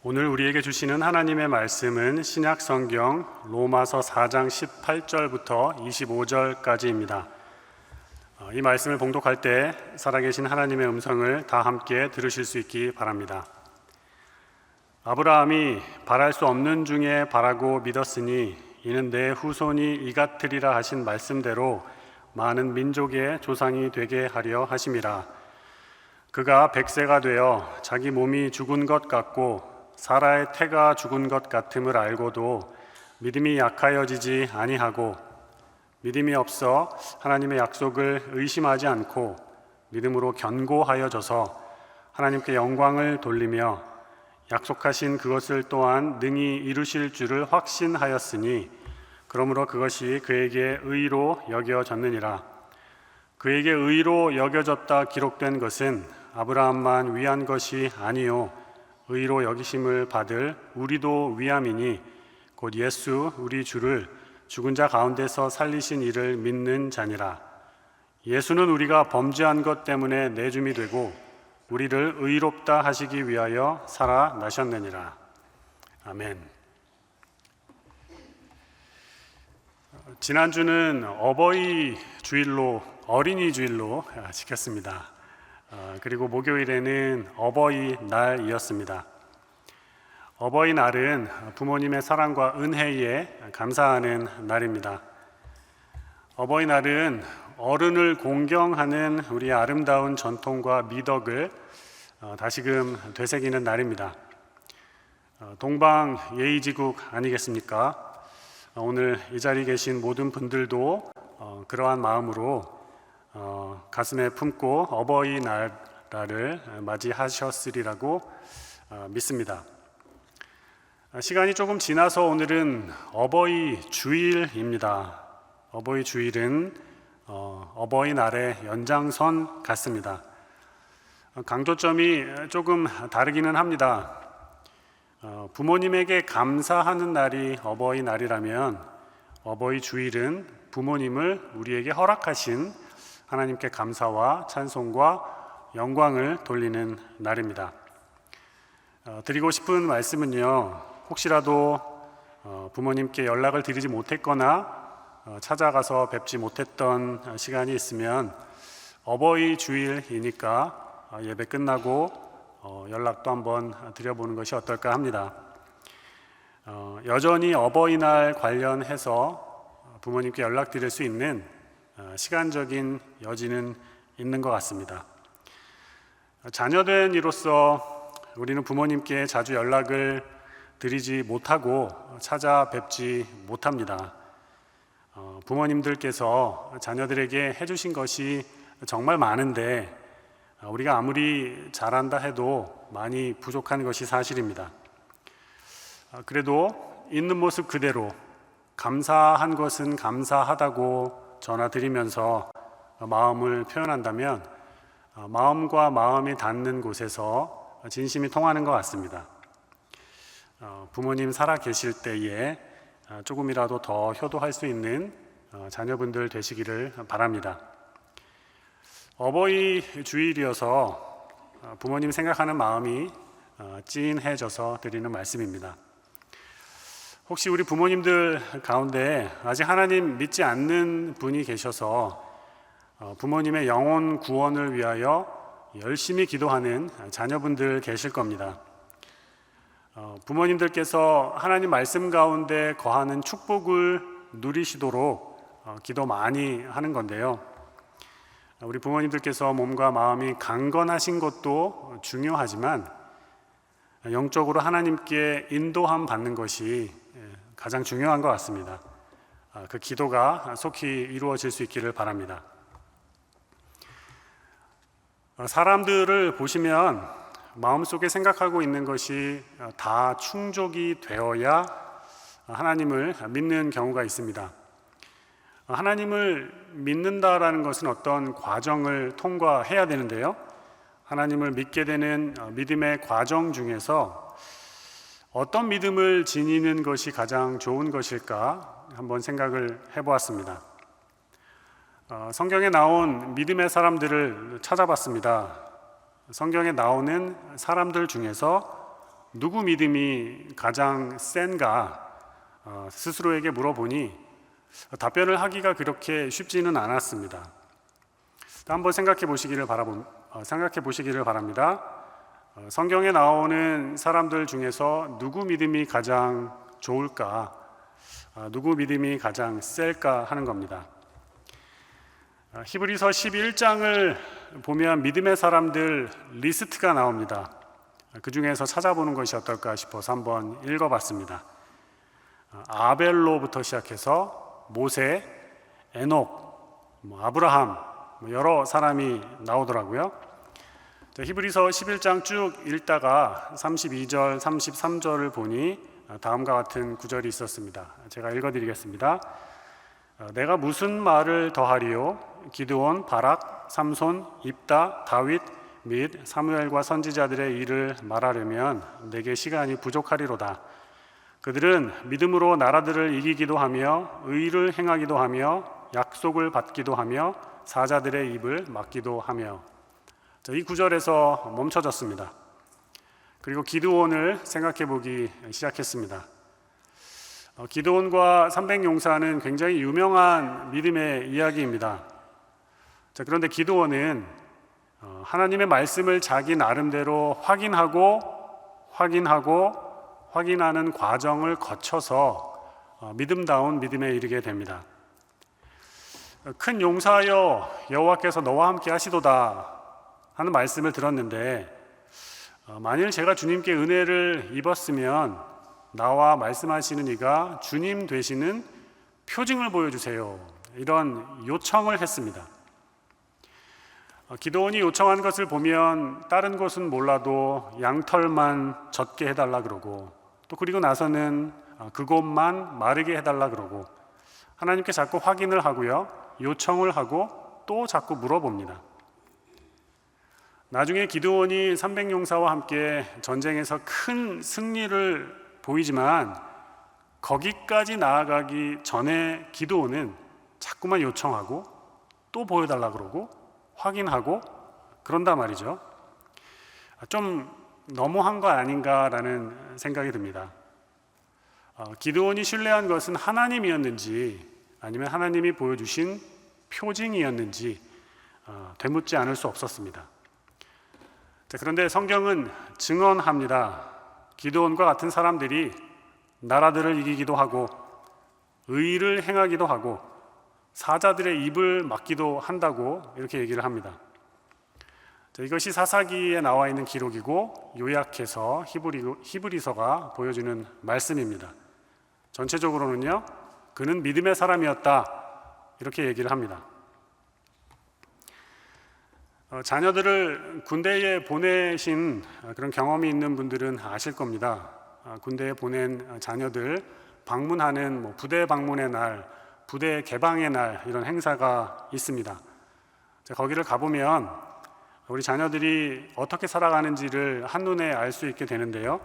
오늘 우리에게 주시는 하나님의 말씀은 신약 성경 로마서 4장 18절부터 25절까지입니다. 이 말씀을 봉독할 때 살아계신 하나님의 음성을 다 함께 들으실 수 있기 바랍니다. 아브라함이 바랄 수 없는 중에 바라고 믿었으니 이는 내 후손이 이같으리라 하신 말씀대로 많은 민족의 조상이 되게 하려 하심이라. 그가 100세가 되어 자기 몸이 죽은 것 같고 사라의 태가 죽은 것 같음을 알고도 믿음이 약하여지지 아니하고 믿음이 없어 하나님의 약속을 의심하지 않고 믿음으로 견고하여져서 하나님께 영광을 돌리며 약속하신 그것을 또한 능히 이루실 줄을 확신하였으니 그러므로 그것이 그에게 의로 여겨졌느니라. 그에게 의로 여겨졌다 기록된 것은 아브라함만 위한 것이 아니요 의로 여기심을 받을 우리도 위함이니 곧 예수 우리 주를 죽은 자 가운데서 살리신 이를 믿는 자니라. 예수는 우리가 범죄한 것 때문에 내줌이 되고 우리를 의롭다 하시기 위하여 살아나셨느니라. 아멘. 지난주는 어버이 주일로 어린이 주일로 지켰습니다. 그리고 목요일에는 어버이날이었습니다. 어버이날은 부모님의 사랑과 은혜에 감사하는 날입니다. 어버이날은 어른을 공경하는 우리의 아름다운 전통과 미덕을 다시금 되새기는 날입니다. 동방 예의지국 아니겠습니까? 오늘 이 자리에 계신 모든 분들도 그러한 마음으로 가슴에 품고 어버이날을 맞이하셨으리라고 믿습니다. 시간이 조금 지나서 오늘은 어버이 주일입니다. 어버이 주일은 어버이날의 연장선 같습니다. 강조점이 조금 다르기는 합니다. 부모님에게 감사하는 날이 어버이날이라면 어버이 주일은 부모님을 우리에게 허락하신 하나님께 감사와 찬송과 영광을 돌리는 날입니다. 드리고 싶은 말씀은요, 혹시라도 부모님께 연락을 드리지 못했거나 찾아가서 뵙지 못했던 시간이 있으면 어버이 주일이니까 예배 끝나고 연락도 한번 드려보는 것이 어떨까 합니다. 여전히 어버이날 관련해서 부모님께 연락드릴 수 있는 시간적인 여지는 있는 것 같습니다. 자녀된 이로서 우리는 부모님께 자주 연락을 드리지 못하고 찾아뵙지 못합니다. 부모님들께서 자녀들에게 해주신 것이 정말 많은데 우리가 아무리 잘한다 해도 많이 부족한 것이 사실입니다. 그래도 있는 모습 그대로 감사한 것은 감사하다고 전화드리면서 마음을 표현한다면 마음과 마음이 닿는 곳에서 진심이 통하는 것 같습니다. 부모님 살아 계실 때에 조금이라도 더 효도할 수 있는 자녀분들 되시기를 바랍니다. 어버이 주일이어서 부모님 생각하는 마음이 찐해져서 드리는 말씀입니다. 혹시 우리 부모님들 가운데 아직 하나님 믿지 않는 분이 계셔서 부모님의 영혼 구원을 위하여 열심히 기도하는 자녀분들 계실 겁니다. 부모님들께서 하나님 말씀 가운데 거하는 축복을 누리시도록 기도 많이 하는 건데요. 우리 부모님들께서 몸과 마음이 강건하신 것도 중요하지만 영적으로 하나님께 인도함 받는 것이 가장 중요한 것 같습니다. 그 기도가 속히 이루어질 수 있기를 바랍니다. 사람들을 보시면 마음속에 생각하고 있는 것이 다 충족이 되어야 하나님을 믿는 경우가 있습니다. 하나님을 믿는다라는 것은 어떤 과정을 통과해야 되는데요. 하나님을 믿게 되는 믿음의 과정 중에서 어떤 믿음을 지니는 것이 가장 좋은 것일까 한번 생각을 해보았습니다. 성경에 나온 믿음의 사람들을 찾아봤습니다. 성경에 나오는 사람들 중에서 누구 믿음이 가장 센가 스스로에게 물어보니 답변을 하기가 그렇게 쉽지는 않았습니다. 한번 생각해 보시기를 바랍니다. 성경에 나오는 사람들 중에서 누구 믿음이 가장 좋을까, 누구 믿음이 가장 셀까 하는 겁니다. 히브리서 11장을 보면 믿음의 사람들 리스트가 나옵니다. 그 중에서 찾아보는 것이 어떨까 싶어서 한번 읽어봤습니다. 아벨로부터 시작해서 모세, 에녹, 아브라함, 여러 사람이 나오더라고요. 히브리서 11장 쭉 읽다가 32절, 33절을 보니 다음과 같은 구절이 있었습니다. 제가 읽어드리겠습니다. 내가 무슨 말을 더하리요? 기드온, 바락, 삼손, 입다, 다윗 및 사무엘과 선지자들의 일을 말하려면 내게 시간이 부족하리로다. 그들은 믿음으로 나라들을 이기기도 하며 의를 행하기도 하며 약속을 받기도 하며 사자들의 입을 막기도 하며. 이 구절에서 멈춰졌습니다. 그리고 기드온을 생각해 보기 시작했습니다. 기드온과 300용사는 굉장히 유명한 믿음의 이야기입니다. 그런데 기드온은 하나님의 말씀을 자기 나름대로 확인하는 과정을 거쳐서 믿음다운 믿음에 이르게 됩니다. 큰 용사여 여호와께서 너와 함께 하시도다 하는 말씀을 들었는데, 만일 제가 주님께 은혜를 입었으면 나와 말씀하시는 이가 주님 되시는 표징을 보여주세요, 이런 요청을 했습니다. 기드온이 요청한 것을 보면 다른 것은 몰라도 양털만 젖게 해달라 그러고, 또 그리고 나서는 그것만 마르게 해달라 그러고, 하나님께 자꾸 확인을 하고요, 요청을 하고 또 자꾸 물어봅니다. 나중에 기드온이 300용사와 함께 전쟁에서 큰 승리를 보이지만 거기까지 나아가기 전에 기드온은 자꾸만 요청하고 또 보여달라 그러고 확인하고 그런단 말이죠. 좀 너무한 거 아닌가라는 생각이 듭니다. 기드온이 신뢰한 것은 하나님이었는지 아니면 하나님이 보여주신 표징이었는지 되묻지 않을 수 없었습니다. 그런데 성경은 증언합니다. 기드온과 같은 사람들이 나라들을 이기기도 하고 의를 행하기도 하고 사자들의 입을 막기도 한다고 이렇게 얘기를 합니다. 이것이 사사기에 나와 있는 기록이고 요약해서 히브리서가 보여주는 말씀입니다. 전체적으로는요, 그는 믿음의 사람이었다 이렇게 얘기를 합니다. 자녀들을 군대에 보내신 그런 경험이 있는 분들은 아실 겁니다. 군대에 보낸 자녀들 방문하는 부대 방문의 날, 부대 개방의 날, 이런 행사가 있습니다. 거기를 가보면 우리 자녀들이 어떻게 살아가는지를 한눈에 알 수 있게 되는데요,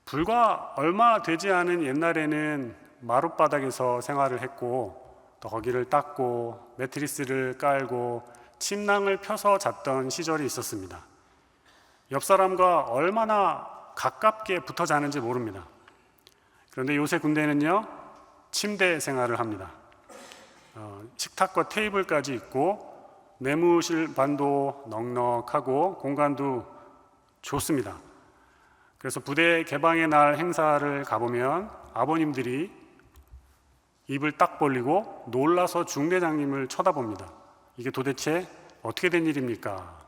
불과 얼마 되지 않은 옛날에는 마룻바닥에서 생활을 했고, 또 거기를 닦고 매트리스를 깔고 침낭을 펴서 잤던 시절이 있었습니다. 옆 사람과 얼마나 가깝게 붙어 자는지 모릅니다. 그런데 요새 군대는요, 침대 생활을 합니다. 식탁과 테이블까지 있고 내무실 반도 넉넉하고 공간도 좋습니다. 그래서 부대 개방의 날 행사를 가보면 아버님들이 입을 딱 벌리고 놀라서 중대장님을 쳐다봅니다. 이게 도대체 어떻게 된 일입니까?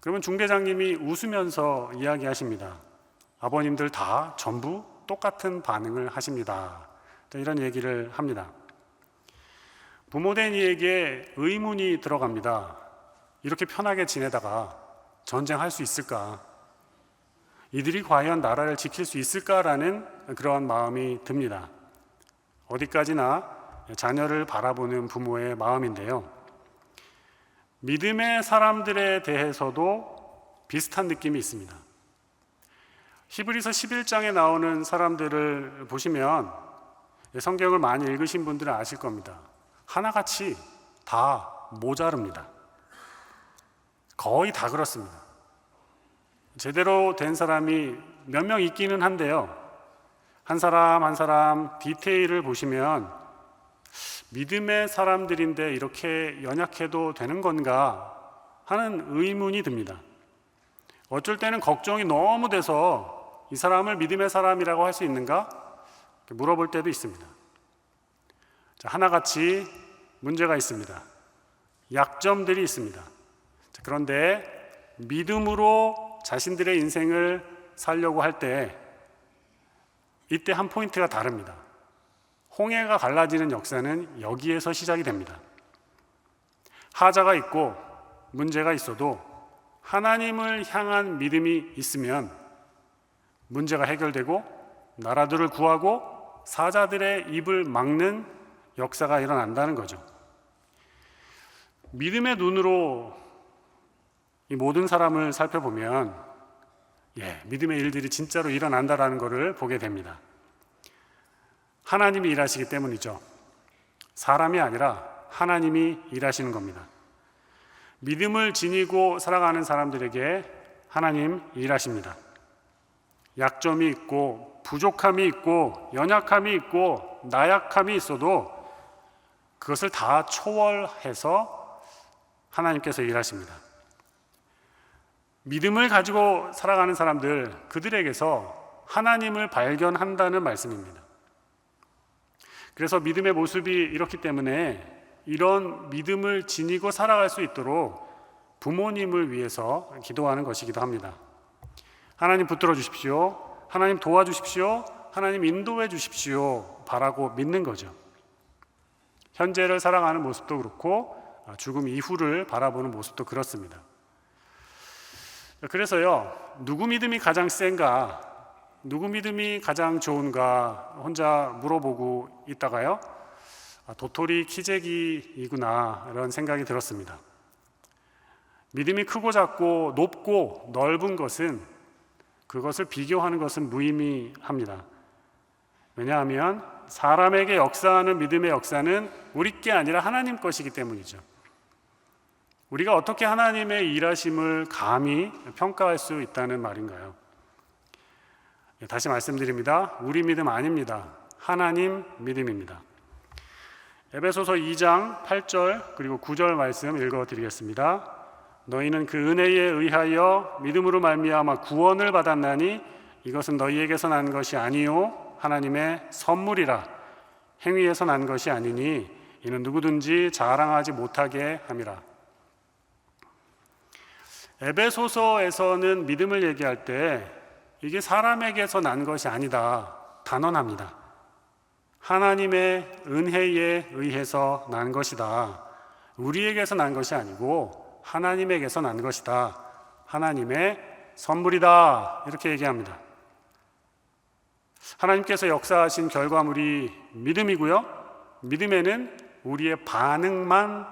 그러면 중대장님이 웃으면서 이야기하십니다. 아버님들 다 전부 똑같은 반응을 하십니다. 이런 얘기를 합니다. 부모된 이에게 의문이 들어갑니다. 이렇게 편하게 지내다가 전쟁할 수 있을까? 이들이 과연 나라를 지킬 수 있을까라는 그런 마음이 듭니다. 어디까지나 자녀를 바라보는 부모의 마음인데요, 믿음의 사람들에 대해서도 비슷한 느낌이 있습니다. 히브리서 11장에 나오는 사람들을 보시면 성경을 많이 읽으신 분들은 아실 겁니다. 하나같이 다 모자릅니다. 거의 다 그렇습니다. 제대로 된 사람이 몇 명 있기는 한데요. 한 사람 한 사람 디테일을 보시면 믿음의 사람들인데 이렇게 연약해도 되는 건가 하는 의문이 듭니다. 어쩔 때는 걱정이 너무 돼서 이 사람을 믿음의 사람이라고 할 수 있는가 물어볼 때도 있습니다. 하나같이 문제가 있습니다. 약점들이 있습니다. 그런데 믿음으로 자신들의 인생을 살려고 할 때 이때 한 포인트가 다릅니다. 홍해가 갈라지는 역사는 여기에서 시작이 됩니다. 하자가 있고 문제가 있어도 하나님을 향한 믿음이 있으면 문제가 해결되고 나라들을 구하고 사자들의 입을 막는 역사가 일어난다는 거죠. 믿음의 눈으로 이 모든 사람을 살펴보면 믿음의 일들이 진짜로 일어난다라는 것을 보게 됩니다. 하나님이 일하시기 때문이죠. 사람이 아니라 하나님이 일하시는 겁니다. 믿음을 지니고 살아가는 사람들에게 하나님 일하십니다. 약점이 있고 부족함이 있고 연약함이 있고 나약함이 있어도 그것을 다 초월해서 하나님께서 일하십니다. 믿음을 가지고 살아가는 사람들, 그들에게서 하나님을 발견한다는 말씀입니다. 그래서 믿음의 모습이 이렇기 때문에 이런 믿음을 지니고 살아갈 수 있도록 부모님을 위해서 기도하는 것이기도 합니다. 하나님 붙들어 주십시오. 하나님 도와주십시오. 하나님 인도해 주십시오. 바라고 믿는 거죠. 현재를 살아가는 모습도 그렇고 죽음 이후를 바라보는 모습도 그렇습니다. 그래서요, 누구 믿음이 가장 센가, 누구 믿음이 가장 좋은가 혼자 물어보고 있다가요, 도토리 키재기이구나 이런 생각이 들었습니다. 믿음이 크고 작고 높고 넓은 것은 그것을 비교하는 것은 무의미합니다. 왜냐하면 사람에게 역사하는 믿음의 역사는 우리 게 아니라 하나님 것이기 때문이죠. 우리가 어떻게 하나님의 일하심을 감히 평가할 수 있다는 말인가요? 다시 말씀드립니다. 우리 믿음 아닙니다. 하나님 믿음입니다. 에베소서 2장 8절 그리고 9절 말씀 읽어드리겠습니다. 너희는 그 은혜에 의하여 믿음으로 말미암아 구원을 받았나니 이것은 너희에게서 난 것이 아니요 하나님의 선물이라. 행위에서 난 것이 아니니 이는 누구든지 자랑하지 못하게 함이라. 에베소서에서는 믿음을 얘기할 때 이게 사람에게서 난 것이 아니다 단언합니다. 하나님의 은혜에 의해서 난 것이다. 우리에게서 난 것이 아니고 하나님에게서 난 것이다. 하나님의 선물이다. 이렇게 얘기합니다. 하나님께서 역사하신 결과물이 믿음이고요. 믿음에는 우리의 반응만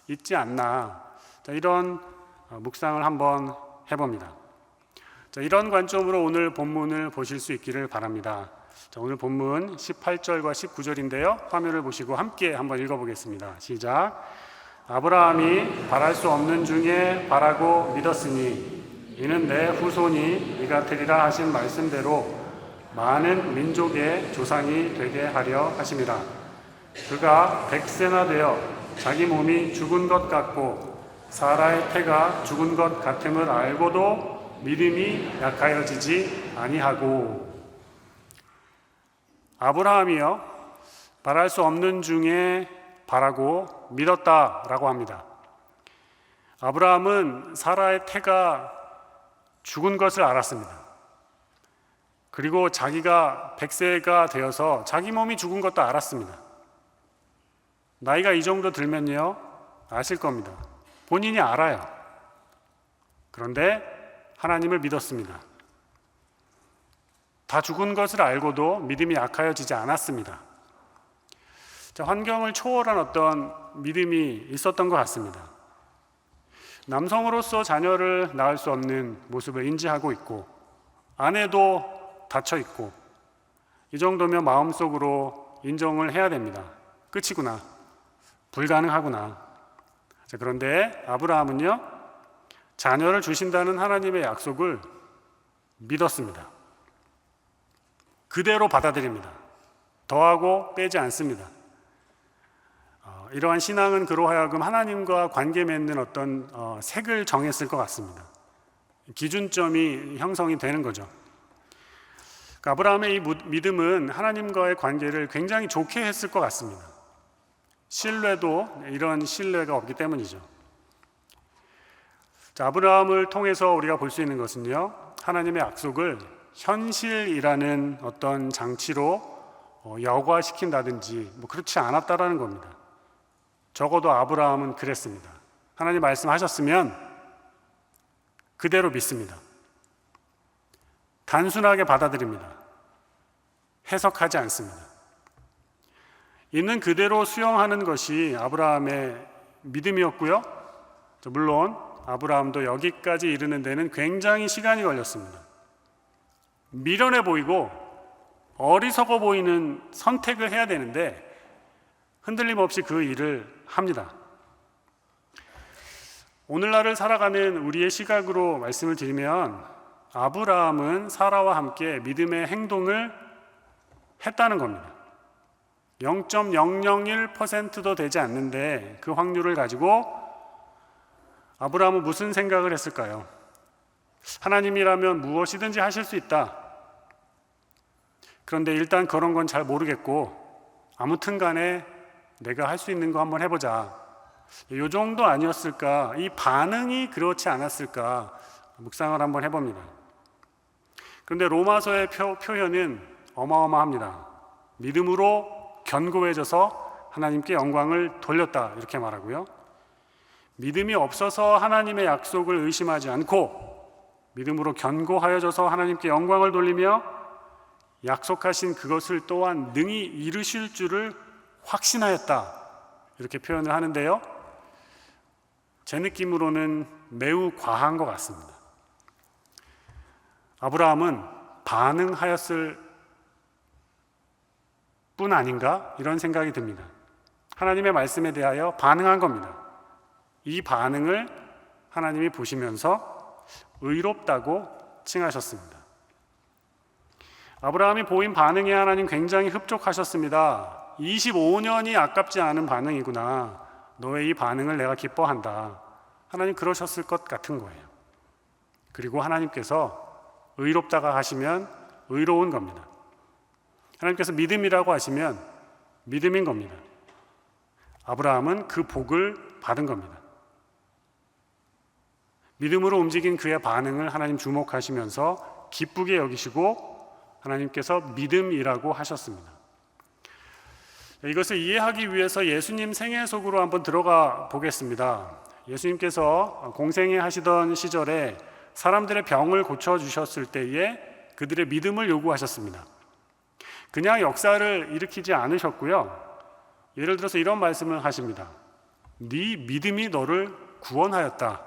있지 않나. 이런 묵상을 한번 해봅니다. 이런 관점으로 오늘 본문을 보실 수 있기를 바랍니다. 오늘 본문 18절과 19절인데요. 화면을 보시고 함께 한번 읽어보겠습니다. 시작. 아브라함이 바랄 수 없는 중에 바라고 믿었으니 이는 내 후손이 이가 되리라 하신 말씀대로 많은 민족의 조상이 되게 하려 하심이라. 그가 100세나 되어 자기 몸이 죽은 것 같고 사라의 태가 죽은 것 같음을 알고도 믿음이 약하여지지 아니하고. 아브라함이요 바랄 수 없는 중에 바라고 믿었다라고 합니다. 아브라함은 사라의 태가 죽은 것을 알았습니다. 그리고 자기가 100세가 되어서 자기 몸이 죽은 것도 알았습니다. 나이가 이 정도 들면요 아실 겁니다. 본인이 알아요. 그런데 하나님을 믿었습니다. 다 죽은 것을 알고도 믿음이 약하여지지 않았습니다. 환경을 초월한 어떤 믿음이 있었던 것 같습니다. 남성으로서 자녀를 낳을 수 없는 모습을 인지하고 있고 아내도 닫혀 있고 이 정도면 마음속으로 인정을 해야 됩니다. 끝이구나. 불가능하구나. 그런데 아브라함은요 자녀를 주신다는 하나님의 약속을 믿었습니다. 그대로 받아들입니다. 더하고 빼지 않습니다. 이러한 신앙은 그로 하여금 하나님과 관계 맺는 어떤 색을 정했을 것 같습니다. 기준점이 형성이 되는 거죠. 그러니까 아브라함의 이 믿음은 하나님과의 관계를 굉장히 좋게 했을 것 같습니다. 신뢰도 이런 신뢰가 없기 때문이죠. 자, 아브라함을 통해서 우리가 볼 수 있는 것은요, 하나님의 약속을 현실이라는 어떤 장치로 여과시킨다든지 그렇지 않았다라는 겁니다. 적어도 아브라함은 그랬습니다. 하나님 말씀하셨으면 그대로 믿습니다. 단순하게 받아들입니다. 해석하지 않습니다. 있는 그대로 수용하는 것이 아브라함의 믿음이었고요. 물론 아브라함도 여기까지 이르는 데는 굉장히 시간이 걸렸습니다. 미련해 보이고 어리석어 보이는 선택을 해야 되는데 흔들림 없이 그 일을 합니다. 오늘날을 살아가는 우리의 시각으로 말씀을 드리면 아브라함은 사라와 함께 믿음의 행동을 했다는 겁니다. 0.001%도 되지 않는데 그 확률을 가지고 아브라함은 무슨 생각을 했을까요? 하나님이라면 무엇이든지 하실 수 있다. 그런데 일단 그런 건 잘 모르겠고 아무튼 간에 내가 할 수 있는 거 한번 해보자. 이 정도 아니었을까? 이 반응이 그렇지 않았을까? 묵상을 한번 해봅니다. 그런데 로마서의 표현은 어마어마합니다. 믿음으로 견고해져서 하나님께 영광을 돌렸다, 이렇게 말하고요. 믿음이 없어서 하나님의 약속을 의심하지 않고 믿음으로 견고하여져서 하나님께 영광을 돌리며 약속하신 그것을 또한 능히 이루실 줄을 확신하였다, 이렇게 표현을 하는데요, 제 느낌으로는 매우 과한 것 같습니다. 아브라함은 반응하였을 뿐 아닌가, 이런 생각이 듭니다. 하나님의 말씀에 대하여 반응한 겁니다. 이 반응을 하나님이 보시면서 의롭다고 칭하셨습니다. 아브라함이 보인 반응에 하나님 굉장히 흡족하셨습니다. 25년이 아깝지 않은 반응이구나. 너의 이 반응을 내가 기뻐한다. 하나님 그러셨을 것 같은 거예요. 그리고 하나님께서 의롭다가 하시면 의로운 겁니다. 하나님께서 믿음이라고 하시면 믿음인 겁니다. 아브라함은 그 복을 받은 겁니다. 믿음으로 움직인 그의 반응을 하나님 주목하시면서 기쁘게 여기시고 하나님께서 믿음이라고 하셨습니다. 이것을 이해하기 위해서 예수님 생애 속으로 한번 들어가 보겠습니다. 예수님께서 공생애 하시던 시절에 사람들의 병을 고쳐주셨을 때에 그들의 믿음을 요구하셨습니다. 그냥 역사를 일으키지 않으셨고요. 예를 들어서 이런 말씀을 하십니다. 네 믿음이 너를 구원하였다.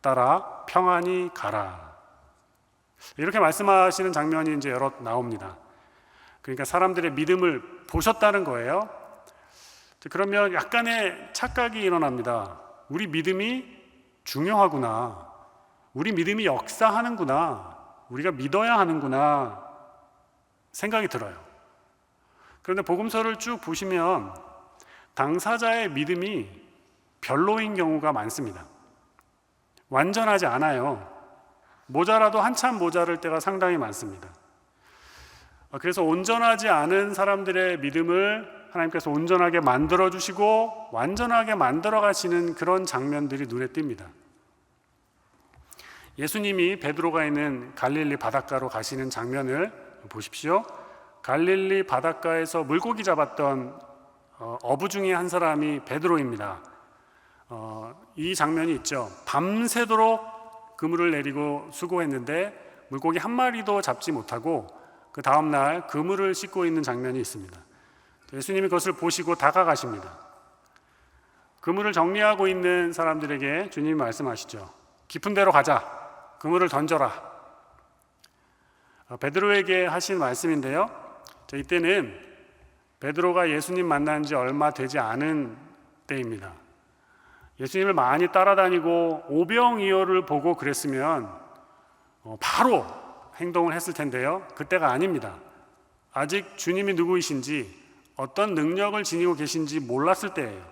따라 평안히 가라. 이렇게 말씀하시는 장면이 이제 여러 나옵니다. 그러니까 사람들의 믿음을 보셨다는 거예요. 그러면 약간의 착각이 일어납니다. 우리 믿음이 중요하구나. 우리 믿음이 역사하는구나. 우리가 믿어야 하는구나 생각이 들어요. 그런데 복음서를 쭉 보시면 당사자의 믿음이 별로인 경우가 많습니다. 완전하지 않아요. 모자라도 한참 모자랄 때가 상당히 많습니다. 그래서 온전하지 않은 사람들의 믿음을 하나님께서 온전하게 만들어주시고 완전하게 만들어 가시는 그런 장면들이 눈에 띕니다. 예수님이 베드로가 있는 갈릴리 바닷가로 가시는 장면을 보십시오. 갈릴리 바닷가에서 물고기 잡았던 어부 중에 한 사람이 베드로입니다. 이 장면이 있죠. 밤새도록 그물을 내리고 수고했는데 물고기 한 마리도 잡지 못하고 그 다음날 그물을 씻고 있는 장면이 있습니다. 예수님이 그것을 보시고 다가가십니다. 그물을 정리하고 있는 사람들에게 주님이 말씀하시죠. 깊은 데로 가자. 그물을 던져라. 베드로에게 하신 말씀인데요. 이때는 베드로가 예수님 만난 지 얼마 되지 않은 때입니다. 예수님을 많이 따라다니고 오병이어를 보고 그랬으면 바로 행동을 했을 텐데요. 그때가 아닙니다. 아직 주님이 누구이신지 어떤 능력을 지니고 계신지 몰랐을 때예요.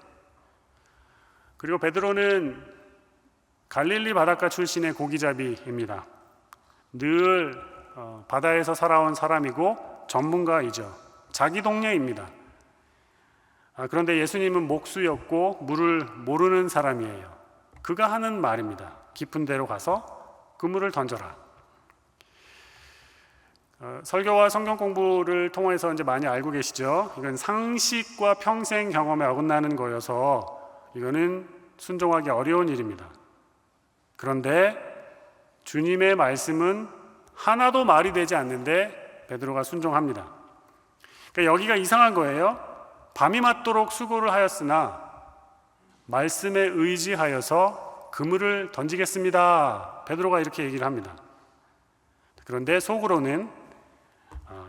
그리고 베드로는 갈릴리 바닷가 출신의 고기잡이입니다. 늘 바다에서 살아온 사람이고 전문가이죠. 자기 동네입니다. 그런데 예수님은 목수였고 물을 모르는 사람이에요. 그가 하는 말입니다. 깊은 데로 가서 그물을 던져라. 설교와 성경 공부를 통해서 이제 많이 알고 계시죠? 이건 상식과 평생 경험에 어긋나는 거여서 이거는 순종하기 어려운 일입니다. 그런데 주님의 말씀은 하나도 말이 되지 않는데 베드로가 순종합니다. 그러니까 여기가 이상한 거예요. 밤이 맞도록 수고를 하였으나 말씀에 의지하여서 그물을 던지겠습니다. 베드로가 이렇게 얘기를 합니다. 그런데 속으로는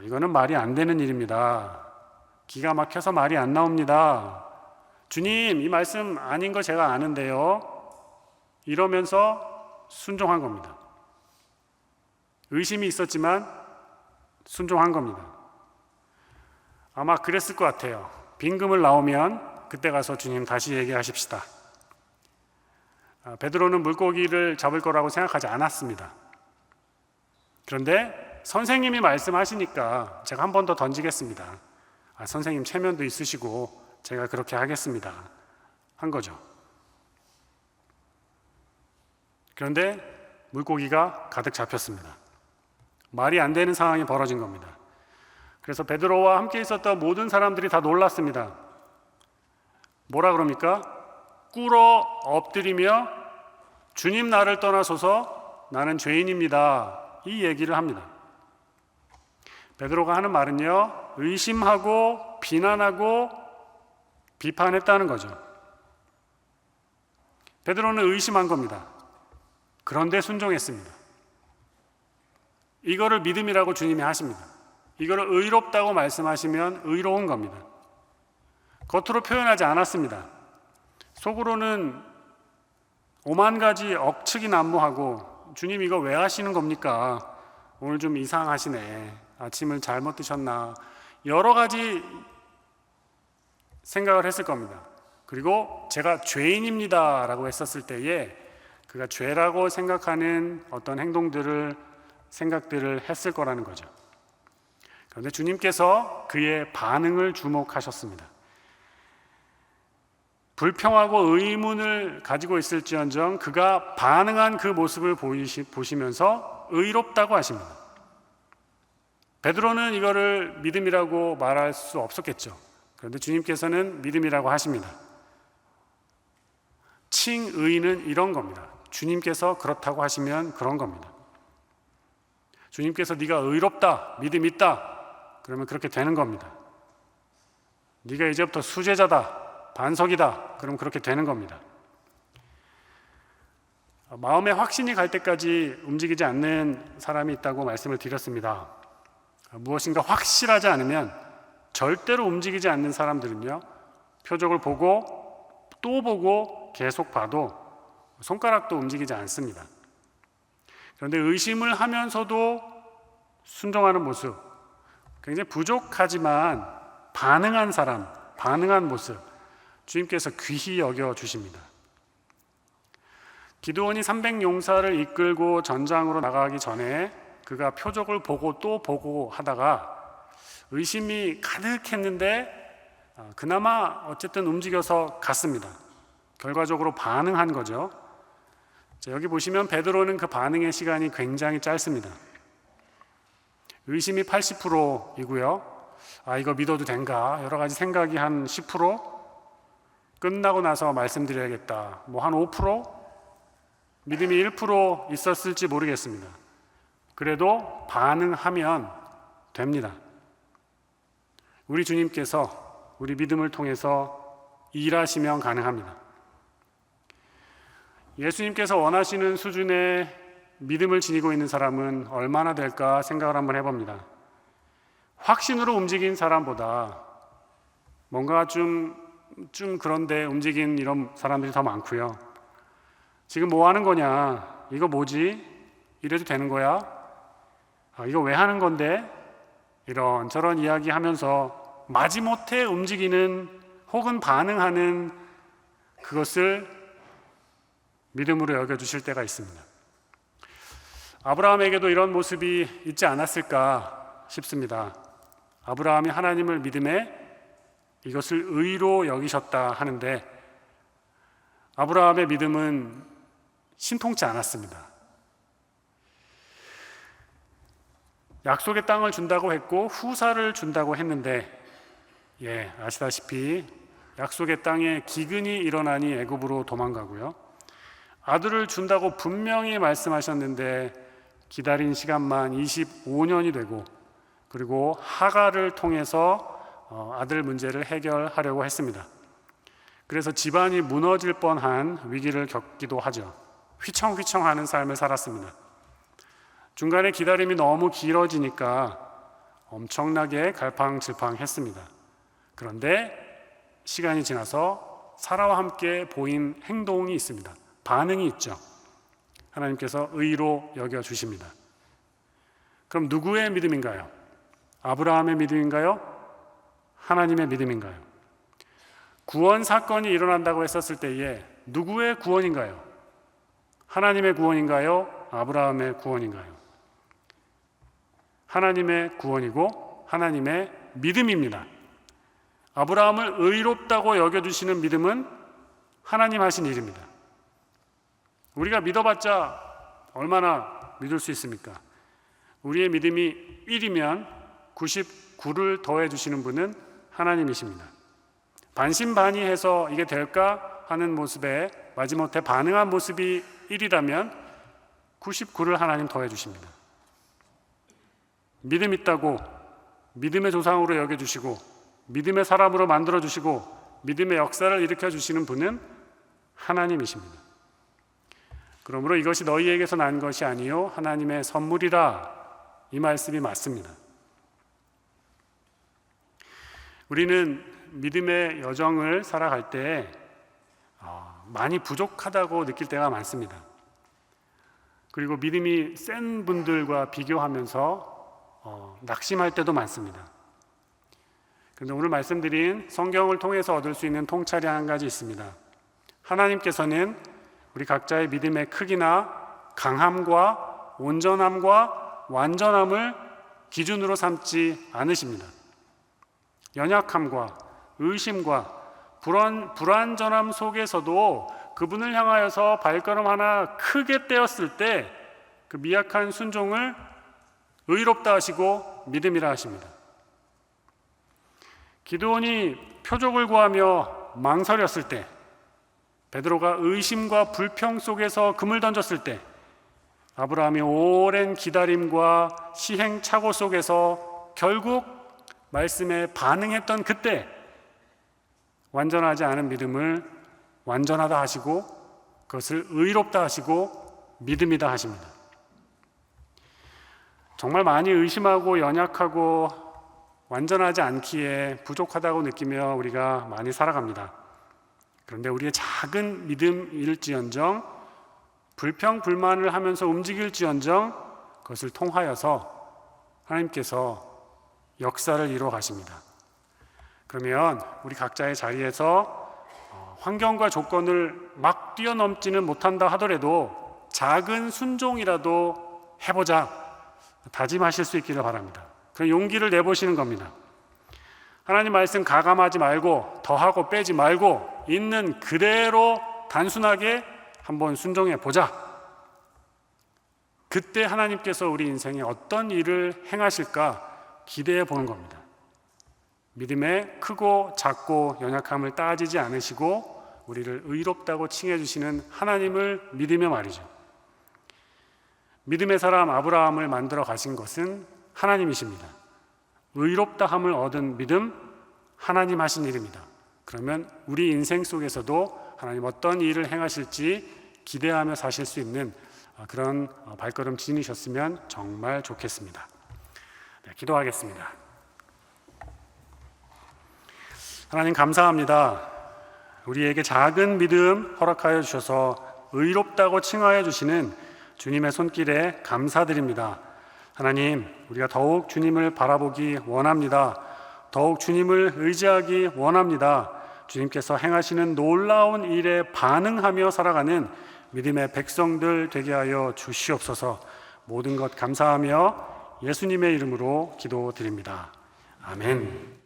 이거는 말이 안 되는 일입니다. 기가 막혀서 말이 안 나옵니다. 주님, 이 말씀 아닌 거 제가 아는데요. 이러면서 순종한 겁니다. 의심이 있었지만 순종한 겁니다. 아마 그랬을 것 같아요. 빈금을 나오면 그때 가서 주님 다시 얘기하십시다. 베드로는 물고기를 잡을 거라고 생각하지 않았습니다. 그런데 선생님이 말씀하시니까 제가 한 번 더 던지겠습니다. 선생님 체면도 있으시고 제가 그렇게 하겠습니다. 한 거죠. 그런데 물고기가 가득 잡혔습니다. 말이 안 되는 상황이 벌어진 겁니다. 그래서 베드로와 함께 있었던 모든 사람들이 다 놀랐습니다. 뭐라 그럽니까? 꿇어 엎드리며 주님 나를 떠나소서 나는 죄인입니다. 이 얘기를 합니다. 베드로가 하는 말은요, 의심하고 비난하고 비판했다는 거죠. 베드로는 의심한 겁니다. 그런데 순종했습니다. 이거를 믿음이라고 주님이 하십니다. 이거를 의롭다고 말씀하시면 의로운 겁니다. 겉으로 표현하지 않았습니다. 속으로는 오만 가지 억측이 난무하고 주님 이거 왜 하시는 겁니까? 오늘 좀 이상하시네. 아침을 잘못 드셨나? 여러 가지 생각을 했을 겁니다. 그리고 제가 죄인입니다 라고 했었을 때에 그가 죄라고 생각하는 어떤 행동들을 생각들을 했을 거라는 거죠. 그런데 주님께서 그의 반응을 주목하셨습니다. 불평하고 의문을 가지고 있을지언정 그가 반응한 그 모습을 보시면서 의롭다고 하십니다. 베드로는 이거를 믿음이라고 말할 수 없었겠죠. 그런데 주님께서는 믿음이라고 하십니다. 칭의는 이런 겁니다. 주님께서 그렇다고 하시면 그런 겁니다. 주님께서 네가 의롭다, 믿음 있다, 그러면 그렇게 되는 겁니다. 네가 이제부터 수제자다, 반석이다, 그럼 그렇게 되는 겁니다. 마음의 확신이 갈 때까지 움직이지 않는 사람이 있다고 말씀을 드렸습니다. 무엇인가 확실하지 않으면 절대로 움직이지 않는 사람들은요, 표적을 보고 또 보고 계속 봐도 손가락도 움직이지 않습니다. 그런데 의심을 하면서도 순종하는 모습, 굉장히 부족하지만 반응한 사람, 반응한 모습, 주님께서 귀히 여겨주십니다. 기드온이 300용사를 이끌고 전장으로 나가기 전에 그가 표적을 보고 또 보고 하다가 의심이 가득했는데 그나마 어쨌든 움직여서 갔습니다. 결과적으로 반응한 거죠. 자, 여기 보시면 베드로는 그 반응의 시간이 굉장히 짧습니다. 의심이 80%이고요. 이거 믿어도 된가? 여러 가지 생각이 한 10%? 끝나고 나서 말씀드려야겠다. 뭐 한 5%? 믿음이 1% 있었을지 모르겠습니다. 그래도 반응하면 됩니다. 우리 주님께서 우리 믿음을 통해서 일하시면 가능합니다. 예수님께서 원하시는 수준의 믿음을 지니고 있는 사람은 얼마나 될까 생각을 한번 해봅니다. 확신으로 움직인 사람보다 뭔가 좀 그런데 움직인 이런 사람들이 더 많고요. 지금 뭐 하는 거냐? 이거 뭐지? 이래도 되는 거야? 이거 왜 하는 건데? 이런저런 이야기하면서 마지못해 움직이는 혹은 반응하는 그것을 믿음으로 여겨주실 때가 있습니다. 아브라함에게도 이런 모습이 있지 않았을까 싶습니다. 아브라함이 하나님을 믿음에 이것을 의로 여기셨다 하는데 아브라함의 믿음은 신통치 않았습니다. 약속의 땅을 준다고 했고 후사를 준다고 했는데 아시다시피 약속의 땅에 기근이 일어나니 애굽으로 도망가고요. 아들을 준다고 분명히 말씀하셨는데 기다린 시간만 25년이 되고 그리고 하갈을 통해서 아들 문제를 해결하려고 했습니다. 그래서 집안이 무너질 뻔한 위기를 겪기도 하죠. 휘청휘청하는 삶을 살았습니다. 중간에 기다림이 너무 길어지니까 엄청나게 갈팡질팡했습니다. 그런데 시간이 지나서 사라와 함께 보인 행동이 있습니다. 반응이 있죠. 하나님께서 의로 여겨주십니다. 그럼 누구의 믿음인가요? 아브라함의 믿음인가요? 하나님의 믿음인가요? 구원 사건이 일어난다고 했었을 때에 누구의 구원인가요? 하나님의 구원인가요? 아브라함의 구원인가요? 하나님의 구원이고 하나님의 믿음입니다. 아브라함을 의롭다고 여겨주시는 믿음은 하나님 하신 일입니다. 우리가 믿어봤자 얼마나 믿을 수 있습니까? 우리의 믿음이 1이면 99를 더해주시는 분은 하나님이십니다. 반신반의해서 이게 될까 하는 모습에 마지못해 반응한 모습이 1이라면 99를 하나님 더해주십니다. 믿음 있다고 믿음의 조상으로 여겨주시고 믿음의 사람으로 만들어주시고 믿음의 역사를 일으켜주시는 분은 하나님이십니다. 그러므로 이것이 너희에게서 난 것이 아니요 하나님의 선물이라 이 말씀이 맞습니다. 우리는 믿음의 여정을 살아갈 때 많이 부족하다고 느낄 때가 많습니다. 그리고 믿음이 센 분들과 비교하면서 낙심할 때도 많습니다. 그런데 오늘 말씀드린 성경을 통해서 얻을 수 있는 통찰이 한 가지 있습니다. 하나님께서는 우리 각자의 믿음의 크기나 강함과 온전함과 완전함을 기준으로 삼지 않으십니다. 연약함과 의심과 불완전함 속에서도 그분을 향하여서 발걸음 하나 크게 떼었을 때 그 미약한 순종을 의롭다 하시고 믿음이라 하십니다. 기드온이 표적을 구하며 망설였을 때, 베드로가 의심과 불평 속에서 금을 던졌을 때, 아브라함이 오랜 기다림과 시행착오 속에서 결국 말씀에 반응했던 그때 완전하지 않은 믿음을 완전하다 하시고 그것을 의롭다 하시고 믿음이다 하십니다. 정말 많이 의심하고 연약하고 완전하지 않기에 부족하다고 느끼며 우리가 많이 살아갑니다. 그런데 우리의 작은 믿음일지언정 불평불만을 하면서 움직일지언정 그것을 통하여서 하나님께서 역사를 이루어 가십니다. 그러면 우리 각자의 자리에서 환경과 조건을 막 뛰어넘지는 못한다 하더라도 작은 순종이라도 해보자 다짐하실 수 있기를 바랍니다. 그런 용기를 내보시는 겁니다. 하나님 말씀 가감하지 말고 더하고 빼지 말고 있는 그대로 단순하게 한번 순종해 보자. 그때 하나님께서 우리 인생에 어떤 일을 행하실까 기대해 보는 겁니다. 믿음의 크고 작고 연약함을 따지지 않으시고 우리를 의롭다고 칭해 주시는 하나님을 믿으며 말이죠. 믿음의 사람 아브라함을 만들어 가신 것은 하나님이십니다. 의롭다함을 얻은 믿음 하나님 하신 일입니다. 그러면 우리 인생 속에서도 하나님 어떤 일을 행하실지 기대하며 사실 수 있는 그런 발걸음 지니셨으면 정말 좋겠습니다. 네, 기도하겠습니다. 하나님 감사합니다. 우리에게 작은 믿음 허락하여 주셔서 의롭다고 칭하여 주시는 주님의 손길에 감사드립니다. 하나님, 우리가 더욱 주님을 바라보기 원합니다. 더욱 주님을 의지하기 원합니다. 주님께서 행하시는 놀라운 일에 반응하며 살아가는 믿음의 백성들 되게 하여 주시옵소서. 모든 것 감사하며 예수님의 이름으로 기도드립니다. 아멘.